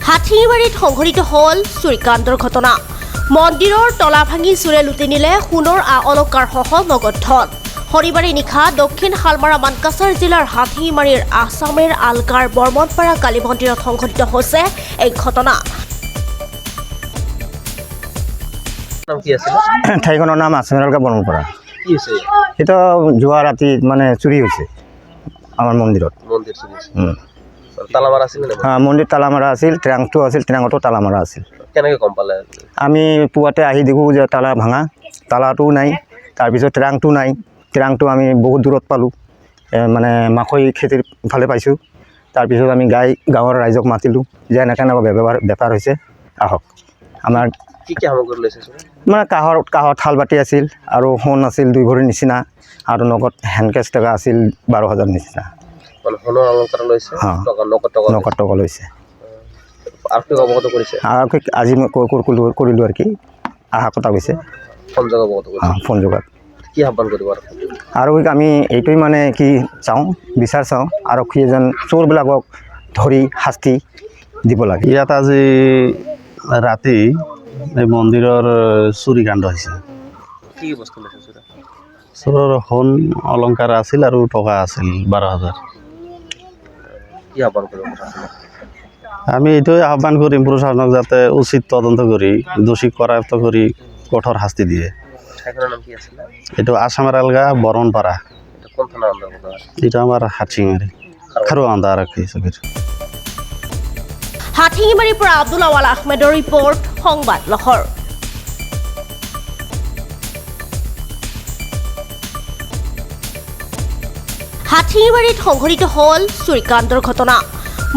হাথিবাৰীত সংঘটিত হ'ল চুৰিকাণ্ডৰ ঘটনা। মন্দিৰৰ তলা ভাঙি চোৰে লুটি নিলে সোণৰ অলংকাৰসহ নগদ ধন। শনিবাৰে নিশা দক্ষিণ শালমাৰা মানকাছাৰ জিলাৰ হাথিমাৰীৰ আছামেৰ আলগাৰ বৰ্মনপাৰা কালী মন্দিৰত সংঘটিত হৈছে এই ঘটনা। ঠাইখনৰ নাম আছামেৰ আলগাৰ বৰ্মনপাৰা। এটা যোৱা ৰাতি মানে চুৰি হৈছে আমাৰ মন্দিৰত। মন্দিৰ তালা মাৰা আছিল, ট্ৰেংটো আছিল, ট্ৰেংতো তালা মাৰা আছিল। আমি পুৱাতে আহি দেখোঁ যে তালা ভাঙা, তালাটোও নাই, তাৰপিছত ট্ৰেংটো নাই। ট্ৰেংটো আমি বহুত দূৰত পালোঁ, মানে মাকৈ খেতিৰ ফালে পাইছোঁ। তাৰপিছত আমি গাঁৱৰ ৰাইজক মাতিলোঁ যে এনেকৈ বেপাৰ হৈছে, আহক। আমাৰ মানে কাঁহৰ থাল বাতি আছিল আৰু সোণ আছিল 2 ভৰিৰ নিচিনা, আৰু নগদ হেণ্ডকেছ টকা আছিল 12,000 নিচিনা। নগদ টকা লৈছে। আৰক্ষীক আজি মই কৰিলোঁ আৰু কি আহা কথা কৈছে ফোন যোগাত। আৰক্ষীক আমি এইটোৱে মানে কি বিচাৰ চাওঁ, আৰক্ষী এজন চোৰবিলাকক ধৰি শাস্তি দিব লাগে। ইয়াত আজি ৰাতি এই মন্দিৰৰ চুৰিকাণ্ড হৈছে। চোৰৰ সোণ অলংকাৰ আছিল আৰু টকা আছিল 12,000। আমি এইটোৱে আহ্বান কৰিম প্ৰশাসনক যাতে উচিত তদন্ত কৰি দোষীক কৰায়ত্ব কৰি কঠোৰ শাস্তি দিয়ে। এইটো আছামেৰ আলগা বৰ্মনপাৰা, এইটো আমাৰ হাথিমাৰী খাৰুৱান্দা আৰক্ষী চকীৰ। হাথিমাৰীৰ পৰা আব্দুল আৱাল আহমেদৰ ৰিপৰ্ট, সংবাদ লহৰ। হাথিবাৰীত সংঘটিত হ'ল চুৰিকাণ্ডৰ ঘটনা।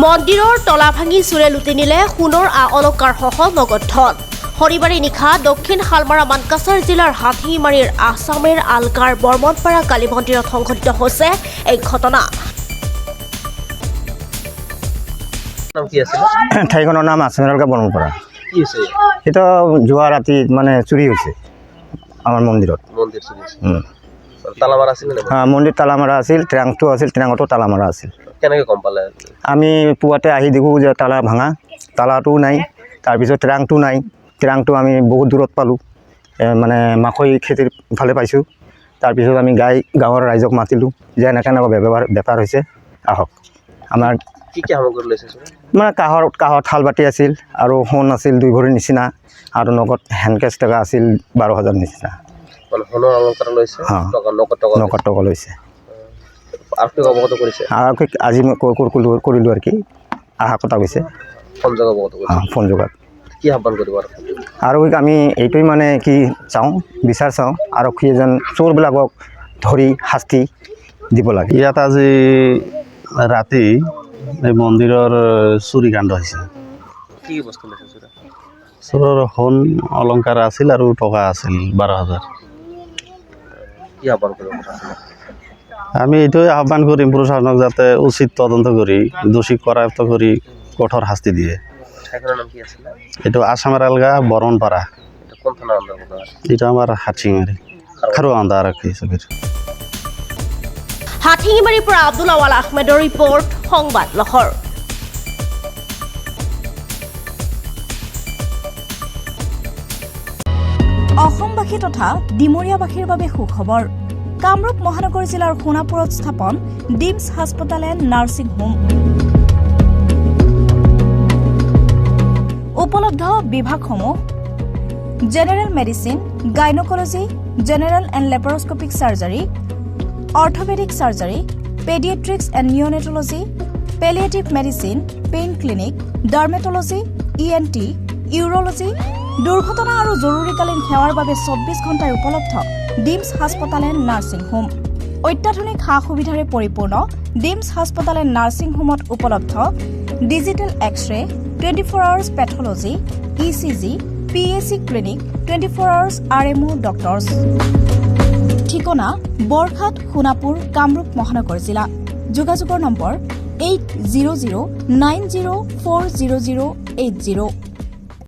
মন্দিৰৰ তলা ভাঙি চোৰে লুটি নিলে সোণৰ অলংকাৰসহ নগদ ধন। শনিবাৰে নিশা দক্ষিণ শালমাৰা মানকাছাৰ জিলাৰ হাথিমাৰীৰ আছামেৰ আলগাৰ বৰ্মনপাৰা কালী মন্দিৰত সংঘটিত হৈছে এই ঘটনা। ঠাইখনৰ নাম আছামেৰ আলগাৰ বৰ্মনপাৰা। এটা যোৱা ৰাতি মানে চুৰি হৈছে আমাৰ মন্দিৰত। মন্দিৰ তালা মাৰা আছিল, ট্ৰেংটো আছিল, ট্ৰেংতো তালা মাৰা আছিল। আমি পুৱাতে আহি দেখোঁ যে তালা ভাঙা, তালাটোও নাই, তাৰপিছত ট্ৰেংটো নাই। ট্ৰেংটো আমি বহুত দূৰত পালোঁ, মানে মাকৈ খেতিৰ ফালে পাইছোঁ। তাৰপিছত আমি গাঁৱৰ ৰাইজক মাতিলোঁ যে এনেকৈ বেপাৰ হৈছে, আহক। আমাৰ মানে কাঁহৰ থাল বাতি আছিল আৰু সোণ আছিল 2 ভৰিৰ নিচিনা, আৰু নগদ হেণ্ডকেছ টকা আছিল 12,000 নিচিনা। নগদ টকা লৈছে। আৰক্ষীক আজি মই কৰিলোঁ আৰু কি আহা কথা কৈছে ফোন যোগাত। আৰক্ষীক আমি এইটোৱে মানে কি বিচাৰ চাওঁ, আৰক্ষী এজন চোৰবিলাকক ধৰি শাস্তি দিব লাগে। ইয়াত আজি ৰাতি এই মন্দিৰৰ চুৰিকাণ্ড হৈছে। চোৰৰ সোণ অলংকাৰ আছিল আৰু টকা আছিল 12,000। আমি এইটোৱে আহ্বান কৰিম প্ৰশাসনক যাতে উচিত তদন্ত কৰি দোষীক কৰায়ত্ব কৰি কঠোৰ শাস্তি দিয়ে। এইটো আছামেৰ আলগা বৰ্মনপাৰা, এইটো আমাৰ হাথিমাৰী খাৰুৱান্দা আৰক্ষী চকীৰ। হাথিমাৰীৰ পৰা আব্দুল আৱাল আহমেদৰ ৰিপৰ্ট, সংবাদ লহৰ। অসমবাসী তথা ডিমৰীয়াবাসীৰ বাবে সুখবৰ। কামৰূপ মহানগৰ জিলাৰ সোণাপুৰত স্থাপন ডিমছ হাস্পতাল এণ্ড নাৰ্ছিং হোম। উপলব্ধ বিভাগসমূহ: general medicine, gynaecology, general and laparoscopic surgery, orthopaedic surgery, paediatrics and neonatology, palliative medicine, pain clinic, dermatology, ENT, urology. দুৰ্ঘটনা আৰু জৰুৰীকালীন সেৱাৰ বাবে 24 ঘণ্টাই উপলব্ধ ডিমছ হাস্পতাল এণ্ড নাৰ্ছিং হোম। অত্যাধুনিক সা সুবিধাৰে পৰিপূৰ্ণ ডিমছ হাস্পতাল এণ্ড নাৰ্ছিং হোমত উপলব্ধ digital X-ray, 24 hours pathology, ECG, PAC clinic, 24 hours RMO doctors. ঠিকনা: বৰঘাট, সোণাপুৰ, কামৰূপ মহানগৰ জিলা। যোগাযোগৰ নম্বৰ 8009040080।